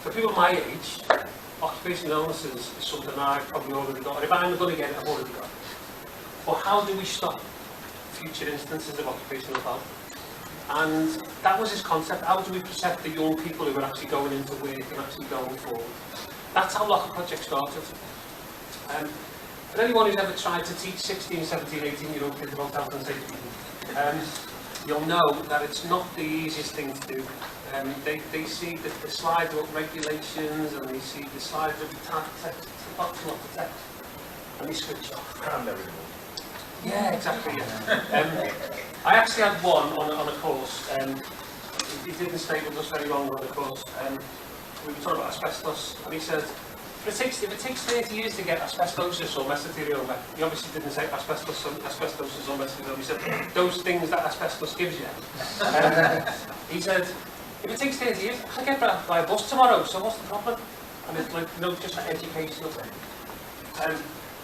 For people my age, occupational illness is something I've probably already got, or if I'm going to get it, I've already got it. But how do we stop future instances of occupational health? And that was his concept. How do we protect the young people who are actually going into work and actually going forward? That's how Locker Project started. For anyone who's ever tried to teach 16, 17, 18-year-old kids about health and safety, you'll know that it's not the easiest thing to do. They see the slides about regulations, and they see the slides of the text, lots of text, and they switch off. Yeah, exactly. Yeah. I actually had one on a course. He didn't stay with us very long on the course. We were talking about asbestos, and he said, if it takes 30 years to get asbestosis or mesothelioma, he obviously didn't say asbestosis or mesothelioma, he said those things that asbestos gives you. He said, if it takes 30 years, I can get by a bus tomorrow, so what's the problem? And it's like, no, just an educational thing.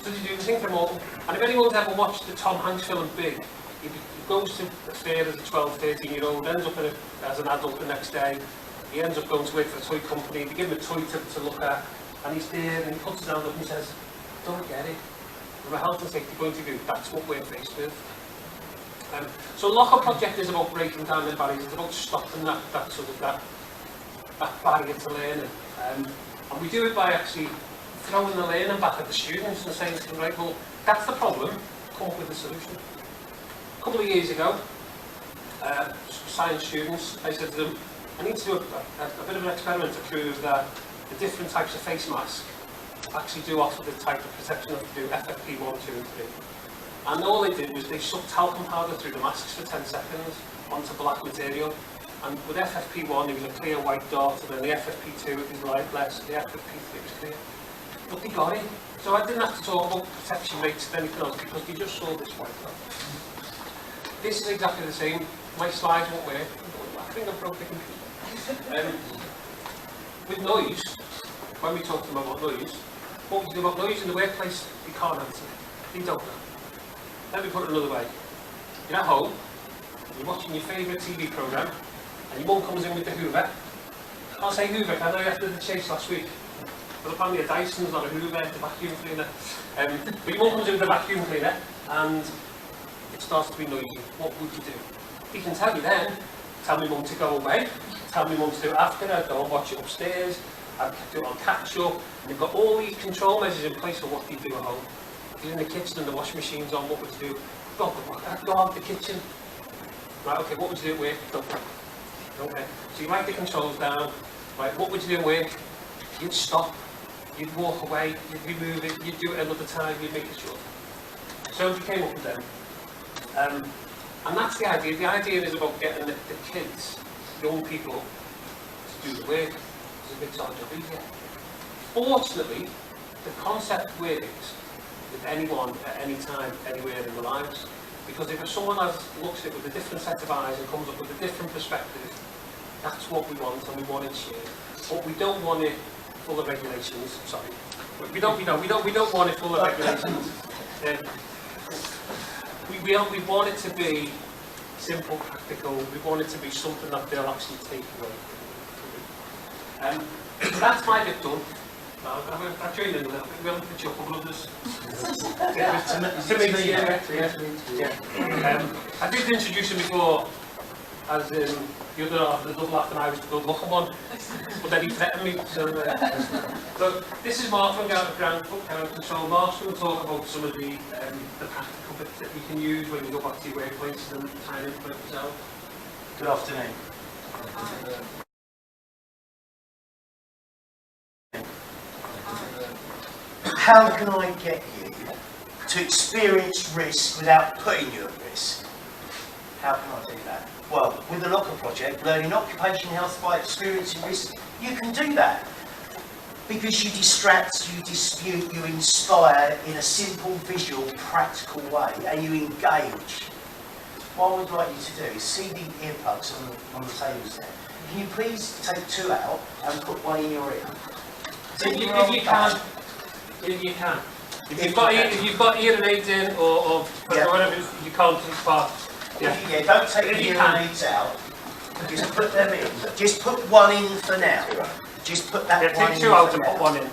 So they do the thing for them all. And if anyone's ever watched the Tom Hanks film Big, he goes to the fair as a 12, 13-year-old, ends up as an adult the next day. He ends up going to work for a toy company. They give him a toy to look at, and he's there, and he puts his hand up and he says, don't get it. From a health and safety point of view, that's what we're faced with. So Locker Project is about breaking down the barriers. It's about stopping that barrier to learning. And we do it by actually throwing the learning back at the students and saying to them, right, well, that's the problem, come up with a solution. A couple of years ago, science students, I said to them, I need to do a bit of an experiment to prove that the different types of face masks actually do offer the type of protection that they do FFP1, 2 and 3. And all they did was they sucked talcum powder through the masks for 10 seconds onto black material. And with FFP1 it was a clear white dot, and then the FFP2 it was light less, the FFP3 was clear. But they got it. So I didn't have to talk about protection rates and anything else because they just saw this white dot. This is exactly the same. My slides won't work. I think I broke the computer. With noise, when we talk to them about noise, what we do about noise in the workplace, they can't answer. They don't know. Let me put it another way. You're at home, you're watching your favourite TV programme, and your mum comes in with the Hoover. I'll say Hoover, I know you after the chase last week. But apparently a Dyson's not a Hoover, it's a vacuum cleaner. But your mum comes in with a vacuum cleaner, and it starts to be noisy. What would you do? You can tell you then, tell me mum to go away, tell me mum to do it after, I'd go and watch it upstairs, I'd do it on catch up, and you've got all these control measures in place for what you do at home. You're in the kitchen and the washing machine's on, what would you do? Go out the kitchen. Right, okay, what would you do at work? Don't go. Okay, so you write the controls down. Right, what would you do at work? You'd stop, you'd walk away, you'd remove it, you'd do it another time, you'd make it short. So we came up with them. And that's the idea. The idea is about getting the kids, young people, to do the work. It makes our job easier. Fortunately, the concept works with anyone at any time, anywhere in their lives. Because if someone looks at it with a different set of eyes and comes up with a different perspective, that's what we want, and we want it shared. But we don't want it full of regulations. Sorry, we don't want it full of regulations. We want it to be simple, practical. We want it to be something that they'll actually take away. So that's my bit done. I'll join in a little bit. We'll put you a couple of others. I did introduce him before as the other half, the double act, and I was the good looking one. But then he threatened me. So this is Mark from Ground Control. Mark's going to talk about some of the practical bits that you can use when you go back to your workplace and try and implement yourself. Good afternoon. How can I get you to experience risk without putting you at risk? How can I do that? Well, with the Locker Project, learning occupational health by experiencing risk, you can do that. Because you distract, you dispute, you inspire in a simple, visual, practical way, and you engage. What I would like you to do is see the earplugs on the tables there. Can you please take 2 out and put 1 in your ear? If you can. If you've got hearing aids in or whatever, you can't take part. Yeah, don't take the hearing aids out. Just put them in. Just put 1 in for now. Just put that Yeah, one take in. two out for and now. put one in.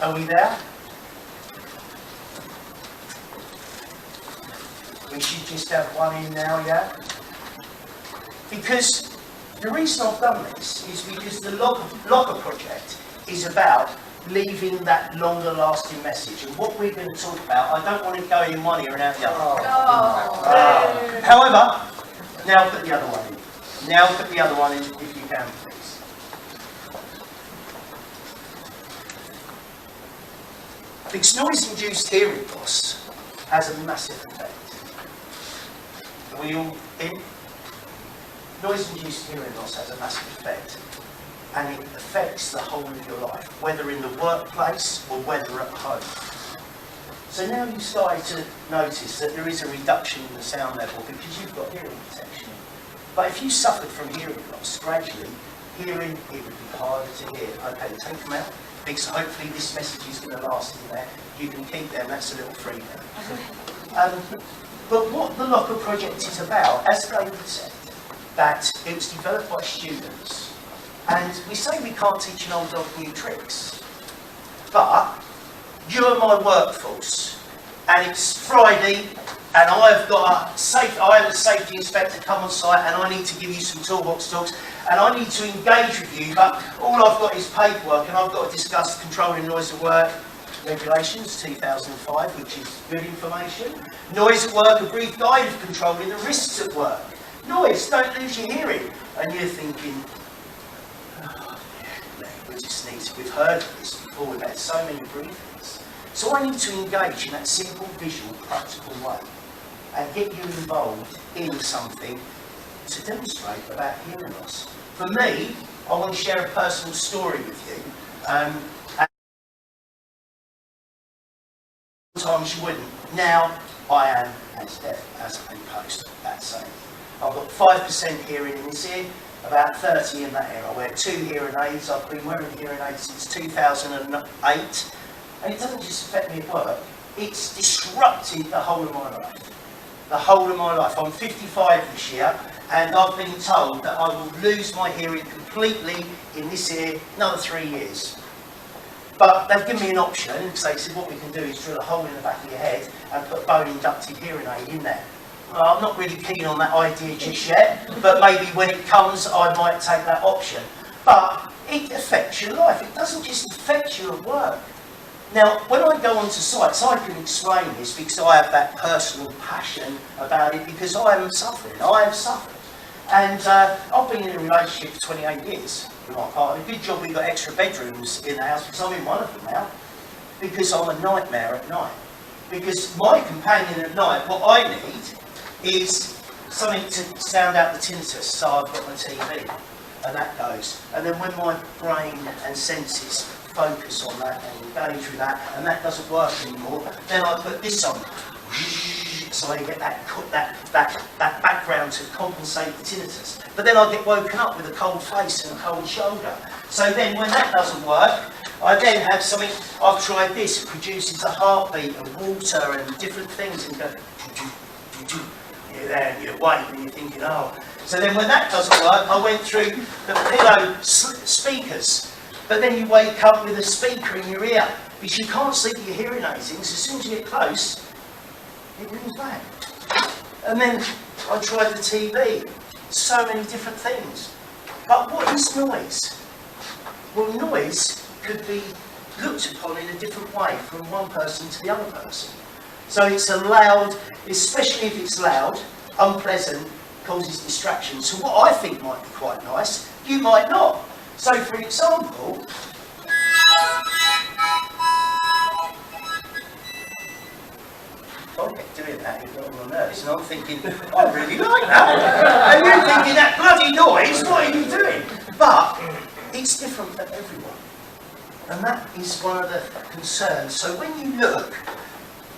Are we there? We should just have one in now, yeah? Because the reason I've done this is because the locker project is about leaving that longer lasting message. And what we're going to talk about, I don't want it going in one ear and out the other. However, now put the other one in. Now put the other one in if you can, please. Because noise-induced hearing loss has a massive effect. Are we all in? Noise-induced hearing loss has a massive effect, and it affects the whole of your life, whether in the workplace or whether at home. So now you've started to notice that there is a reduction in the sound level because you've got hearing protection. But if you suffered from hearing loss, gradually, hearing, it would be harder to hear. Okay, take them out, because hopefully this message is going to last in there. You can keep them, that's a little freedom. But what the Locker Project is about, as David said, that it was developed by students. And we say we can't teach an old dog new tricks, but you're my workforce, and it's Friday, and I have a safety inspector come on site, and I need to give you some toolbox talks, and I need to engage with you, but all I've got is paperwork, and I've got to discuss controlling noise at work regulations 2005, which is good information. Noise at work, a brief guide of controlling the risks at work. Noise, don't lose your hearing. And you're thinking, we've heard of this before, we've had so many briefings. So I need to engage in that simple, visual, practical way and get you involved in something to demonstrate about hearing loss. For me, I want to share a personal story with you. Sometimes you wouldn't. Now I am as deaf as a post, that's saying. I've got 5% hearing in this ear, about 30 in that ear. I wear 2 hearing aids. I've been wearing hearing aids since 2008. And it doesn't just affect me at work, it's disrupted the whole of my life. The whole of my life. I'm 55 this year, and I've been told that I will lose my hearing completely in this ear another 3 years. But they've given me an option, because they said what we can do is drill a hole in the back of your head and put a bone-inducted hearing aid in there. Well, I'm not really keen on that idea just yet, but maybe when it comes I might take that option. But it affects your life, it doesn't just affect you at work. Now, when I go onto sites, I can explain this because I have that personal passion about it, because I am suffering, I have suffered. And I've been in a relationship for 28 years with my partner. Good job we got extra bedrooms in the house, because I'm in one of them now, because I'm a nightmare at night. Because my companion at night, what I need is something to sound out the tinnitus, so I've got my TV, and that goes. And then when my brain and senses focus on that and engage with that, and that doesn't work anymore, then I put this on, so I get that background to compensate the tinnitus. But then I get woken up with a cold face and a cold shoulder. So then when that doesn't work, I then have something, I've tried this, it produces a heartbeat and water and different things, and go, you're there and you're awake and you're thinking, oh. So then when that doesn't work, I went through the pillow speakers. But then you wake up with a speaker in your ear, because you can't sleep with your hearing aids in, so as soon as you get close, it rings back. And then I tried the TV, so many different things. But what is noise? Well, noise could be looked upon in a different way from one person to the other person. So it's a loud, especially if it's loud, unpleasant, causes distraction. So what I think might be quite nice, you might not. So for example, I kept doing that, it got on my nerves, and I'm thinking, I really like that. And you're thinking, that bloody noise, what are you doing? But it's different for everyone. And that is one of the concerns. So when you look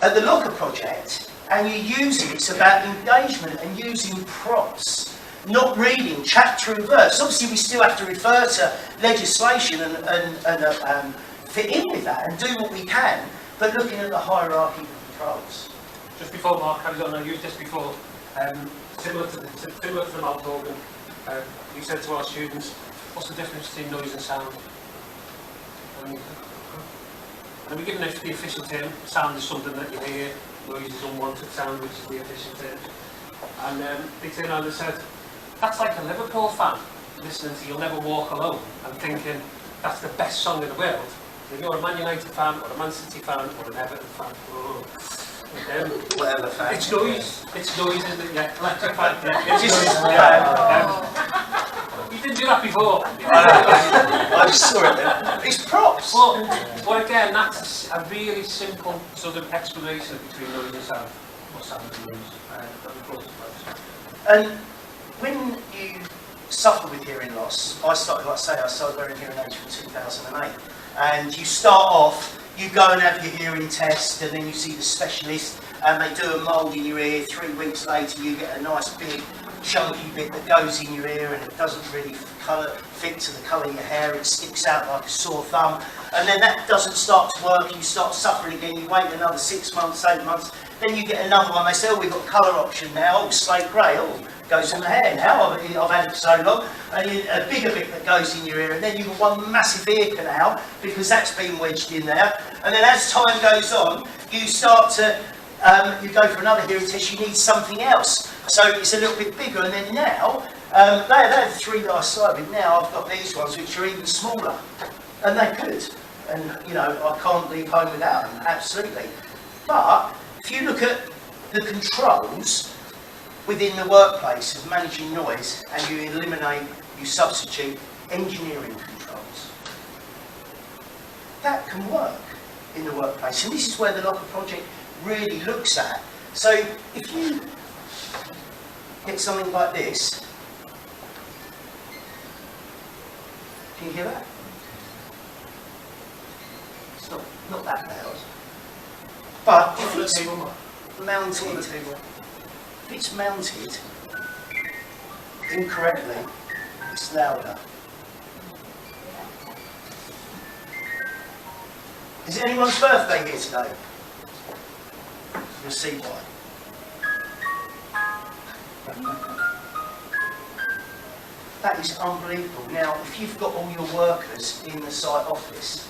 at the Locker Project and you use it, it's about engagement and using props, not reading chapter and verse. Obviously we still have to refer to legislation and fit in with that and do what we can, but looking at the hierarchy of controls. Just before Mark carries on, I used this before. similar to the mouth organ. We said to our students, what's the difference between noise and sound? And we given the official term. Sound is something that you hear, noise is unwanted sound, which is the official term. And they turned around and said, that's like a Liverpool fan listening to You'll Never Walk Alone and thinking that's the best song in the world. If you're a Man United fan, or a Man City fan, or an Everton fan, whatever fan. It's noise, isn't it? Yeah, electric fan. Yeah, it's This noise. is You didn't do that before. I just saw it there. It's props. But again, that's a really simple sort of explanation between noise and sound. Or sound and noise. And when you suffer with hearing loss, I started wearing hearing aids from 2008. And you start off, you go and have your hearing test, and then you see the specialist, and they do a mould in your ear. 3 weeks later, you get a nice big chunky bit that goes in your ear, and it doesn't really fit to the colour of your hair. It sticks out like a sore thumb, and then that doesn't start to work, and you start suffering again. You wait another 6 months, 8 months, then you get another one. They say, oh, we've got a colour option now, slate grey. Oh, goes in the hair now. I've had it for so long, and a bigger bit that goes in your ear, and then you've got one massive ear canal because that's been wedged in there. And then as time goes on, you start to you go for another hearing test. You need something else, so it's a little bit bigger. And then now they're the 3 that I started with. Now I've got these ones which are even smaller, and they're good. And you know, I can't leave home without them, absolutely. But if you look at the controls within the workplace of managing noise, and you substitute engineering controls, that can work in the workplace. And this is where the Locker Project really looks at. So if you get something like this, can you hear that? It's not that loud. But if it's mounted, if it's mounted incorrectly, it's louder. Is it anyone's birthday here today? You'll see why. That is unbelievable. Now, if you've got all your workers in the site office,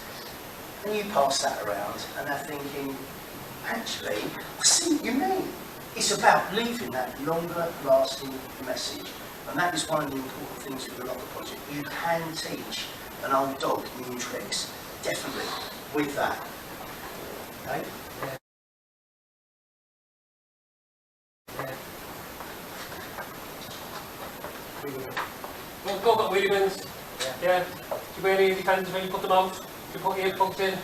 and you pass that around, and they're thinking, actually, I see what you mean. It's about leaving that longer lasting message. And that is one of the important things with the Locker Project. You can teach an old dog new tricks, definitely, with that. Okay? Well, go got wheelie bins. Yeah. Do you wear any defenders when you put them out? Do you put your earplugs in?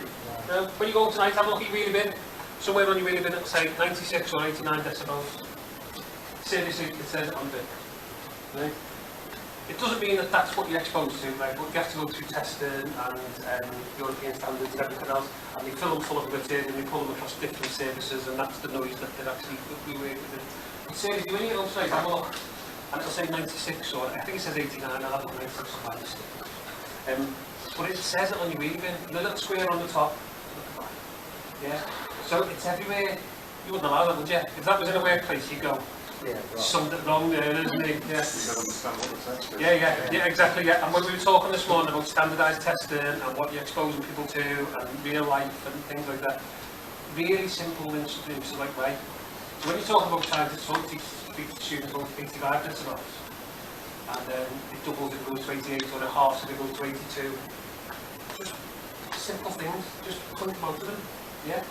When you go tonight, have a look at your wheelie bin. Somewhere on your wheelie bin it'll say 96 or 89 decibels. Seriously, it says it on the bin. Right? It doesn't mean that that's what you're exposed to, right? But you have to go through testing and European standards and everything else, and they fill them full of material and they pull them across different services, and that's the noise that they're actually we work with it. But seriously, when you go outside, have a look, and it'll say 96 or I think it says 89. I'll have a look 96 or 96. But it says it on your wheelie bin, the little square on the top. Yeah. So it's everywhere. You wouldn't allow that, would you? If that was in a workplace, you'd go, yeah, right. Something wrong there, isn't it? Yeah. Yeah, exactly. Yeah. And when we were talking this morning about standardised testing and what you're exposing people to and real life and things like that, really simple instruments like way. So when you talk about trying to speak to students about 85 decibels, and then it doubles, it goes to 88, or it halves, it goes to 82. Just simple things, just point them out to them. Yeah.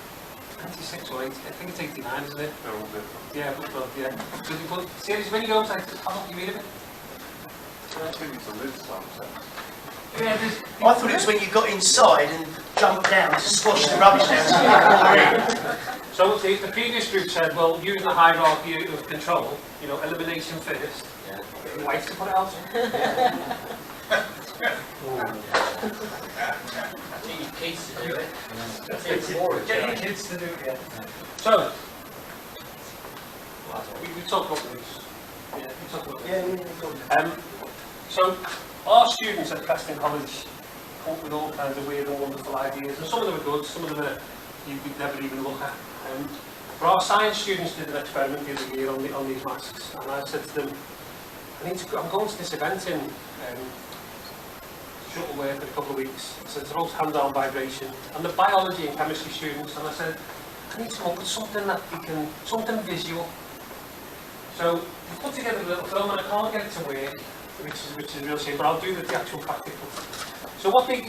96 or 80, I think it's 89, isn't it? They're all different. Yeah, but yeah. So you put, seriously, when you go outside, how long do you read it? I think it's a lid sometimes. Yeah, I thought it was when you got inside and jumped down to squash the rubbish down. So the previous group said, well, using the hierarchy of control, you know, elimination first. Yeah. Get your wife to put it out. Get your kids to do it. Get your kids to do it, yeah. So, we talked about this. Yeah, we talked about this. So, our students at Preston College come up with all kinds of weird and wonderful ideas, and some of them are good, some of them are you would never even look at. But our science students did an experiment the other year on these masks, and I said to them, I'm going to this event in Shuttleworth in a couple of weeks. So it's about hand-on vibration, and the biology and chemistry students, and I said, I need to come up with something that we can, something visual. So we put together a little film, and I can't get it to work, which is a real shame, but I'll do the actual practical. So what they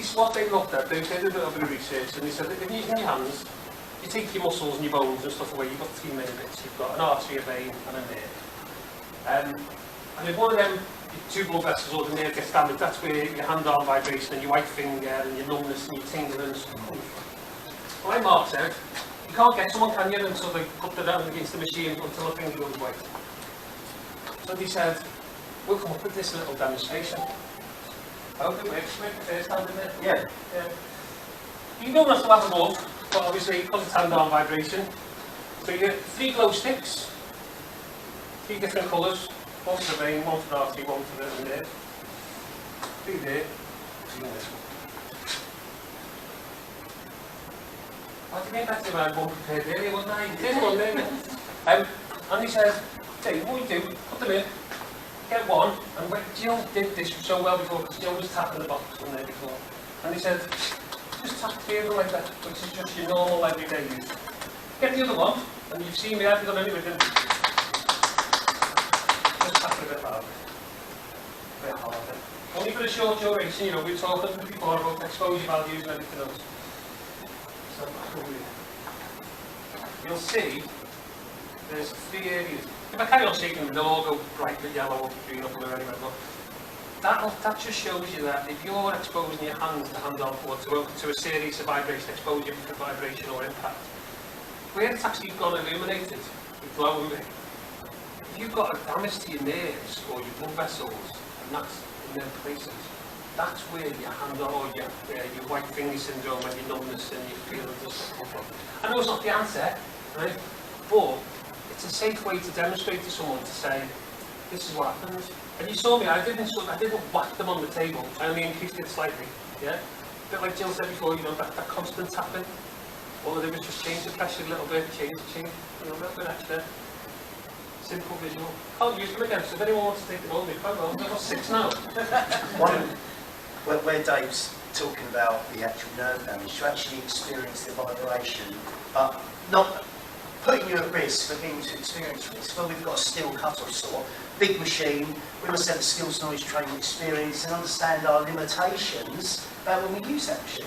looked at, they did a little bit of research, and they said that in your hands, you take your muscles and your bones and stuff away, you've got three main bits. You've got an artery, a vein, and a nerve. And if one of them, two blood vessels or the nerve gets damaged, that's where your hand-arm vibration and your white finger and your numbness and your tingling and stuff comes from. Like Mark said, you can't get someone, can you, until they put the down against the machine until the finger goes white. So they said, we'll come up with this little demonstration. I hope it works. Make the first hand in it. Yeah. You don't have to have a glove, but obviously because it's hand-arm vibration. So you get 3 glow sticks, 3 different colours, one for the vein, one for the artery, one for the nerve. 3 there, 3 in this one. I'd have been better if I had one prepared earlier, wouldn't I? Didn't one, didn't I? And he said, Dave, what do you do? Put them in, get one, and Jill did this so well before, because Jill was tapping the box on there before. And he said, just tap 3 of them like that, which is just your normal everyday use. Get the other one, and you've seen me, I haven't done any with it. Just tap it a bit harder. A bit harder. Only for a short duration, you know, we were talking before about exposure values and everything else. So, you'll see there's 3 areas. If I carry on shaking them, they'll all go bright with yellow or green or blue anyway. But that just shows you that if you're exposing your hands to hand-on force to a series of vibration, exposure to vibration or impact, where it's actually gone illuminated with glowing bit, if you've got a damage to your nerves or your blood vessels, and that's in them places, that's where your hand-on or your white finger syndrome and your numbness and your feelings and stuff come from. I know it's not the answer, right? But it's a safe way to demonstrate to someone to say, this is what happens. And you saw me, I didn't whack them on the table, I only increased it slightly, yeah? A bit like Jill said before, you know, that constant tapping. All I did was just change the pressure a little bit, change, you know, a little bit extra. Simple visual. I'll use them again, so if anyone wants to take them on, quite well. I've got 6 now. Where Dave's talking about the actual nerve damage, to actually experience the vibration, but not putting you at risk for being to experience risk. Well, we've got a steel cut-off saw, big machine, we must have the skills, knowledge, training, experience and understand our limitations about when we use that machine.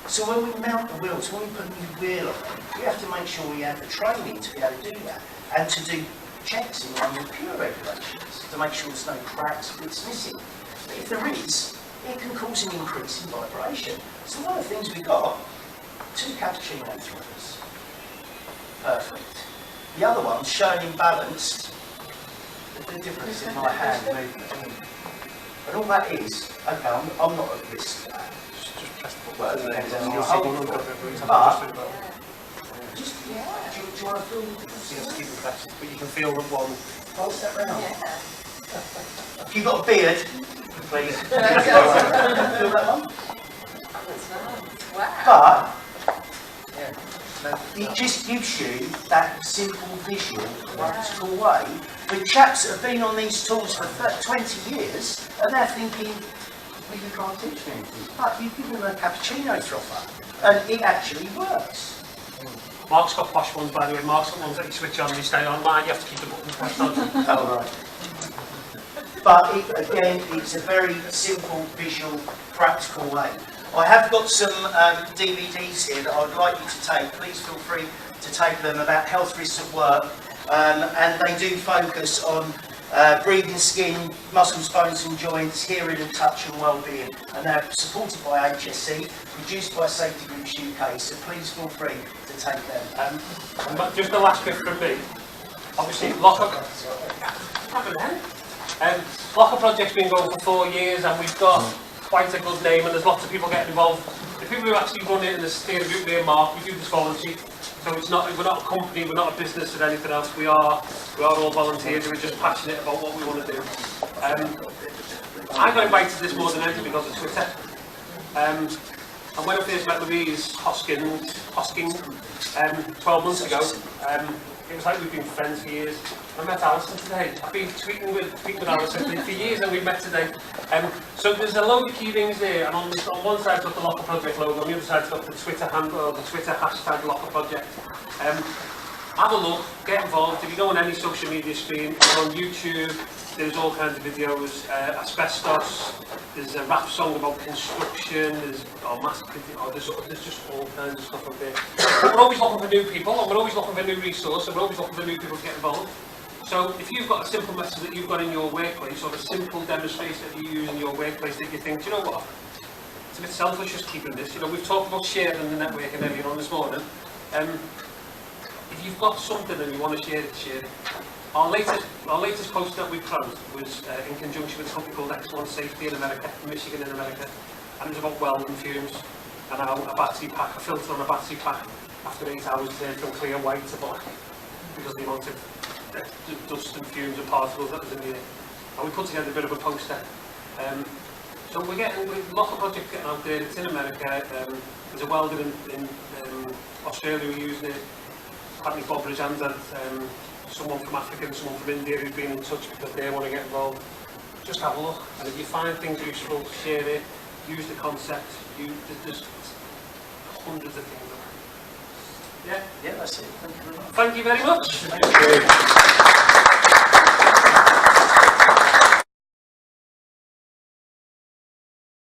So when we mount the wheel, so when we put a new wheel on, we have to make sure we have the training to be able to do that and to do checks in line with pure regulations to make sure there's no cracks or bits missing. But if there is, it can cause an increase in vibration. So one of the things we've got, 2 cappuccino throwers. Perfect. The other one, showing imbalanced, the difference in my hand movement. And all that is, okay, I'm not at risk of that. Just press the Well, button. it depends on You'll your see hold one for on it. the But, just, do you want to feel the difference? you have to keep it pressed, but you can feel that one. Pass that round. If you've got a beard, please. Feel that one? Wow. But it just gives you that simple visual, practical way. With chaps that have been on these tools for 20 years, and they're thinking, well, you can't teach me anything. But you've given them a cappuccino frother, and it actually works. Mark's got posh ones, by the way. Mark's got ones that you switch on and you stay on. Mine, you have to keep the button pressed on. Oh, right. But again, it's a very simple, visual, practical way. I have got some DVDs here that I would like you to take. Please feel free to take them about health risks at work. And they do focus on breathing, skin, muscles, bones and joints, hearing and touch and well-being. And they're supported by HSC, produced by Safety Groups UK. So please feel free to take them. And just the last bit from me. Obviously, Locker Project's been going for 4 years and we've got quite a good name and there's lots of people getting involved. The people who actually run it in the steering group, me and Mark, we do this voluntary. So we're not a company, we're not a business or anything else. We are all volunteers. We're just passionate about what we want to do. I got invited to this more than anything because of Twitter. And when I first met Louise Hosking 12 months ago, it was like we've been friends for years. I met Alison today. I've been tweeting with Alison for years and we've met today. So there's a load of key rings there, and on one side it's got the Locker Project logo, on the other side it's got the Twitter handle, or the Twitter hashtag Locker Project. Have a look, get involved. If you go on any social media stream, on YouTube, there's all kinds of videos, asbestos, there's a rap song about construction, there's just all kinds of stuff up there. But we're always looking for new people, and we're always looking for new resources, and we're always looking for new people to get involved. So if you've got a simple message that you've got in your workplace, or a simple demonstration that you use in your workplace that you think, do you know what, it's a bit selfish just keeping this. You know, we've talked about sharing the networking earlier on this morning. If you've got something and you want to share it, share it. Our latest post that we closed was in conjunction with a company called X1 Safety in America, in Michigan in America, and it was about welding fumes and how a battery pack, a filter on a battery pack, after 8 hours turned from clear white to black because of the amount of dust and fumes and particles that was in the air. And we put together a bit of a poster. So we're Locker Project getting out there. It's in America. There's a welder in Australia who used it. Apparently Bob Rajan's had someone from Africa and someone from India who's been in touch because they want to get involved. Just have a look, and if you find things useful, share it, use the concept. There's hundreds of things. Yeah? Yeah, that's it. Thank you very much. Thank you very much. Thank you.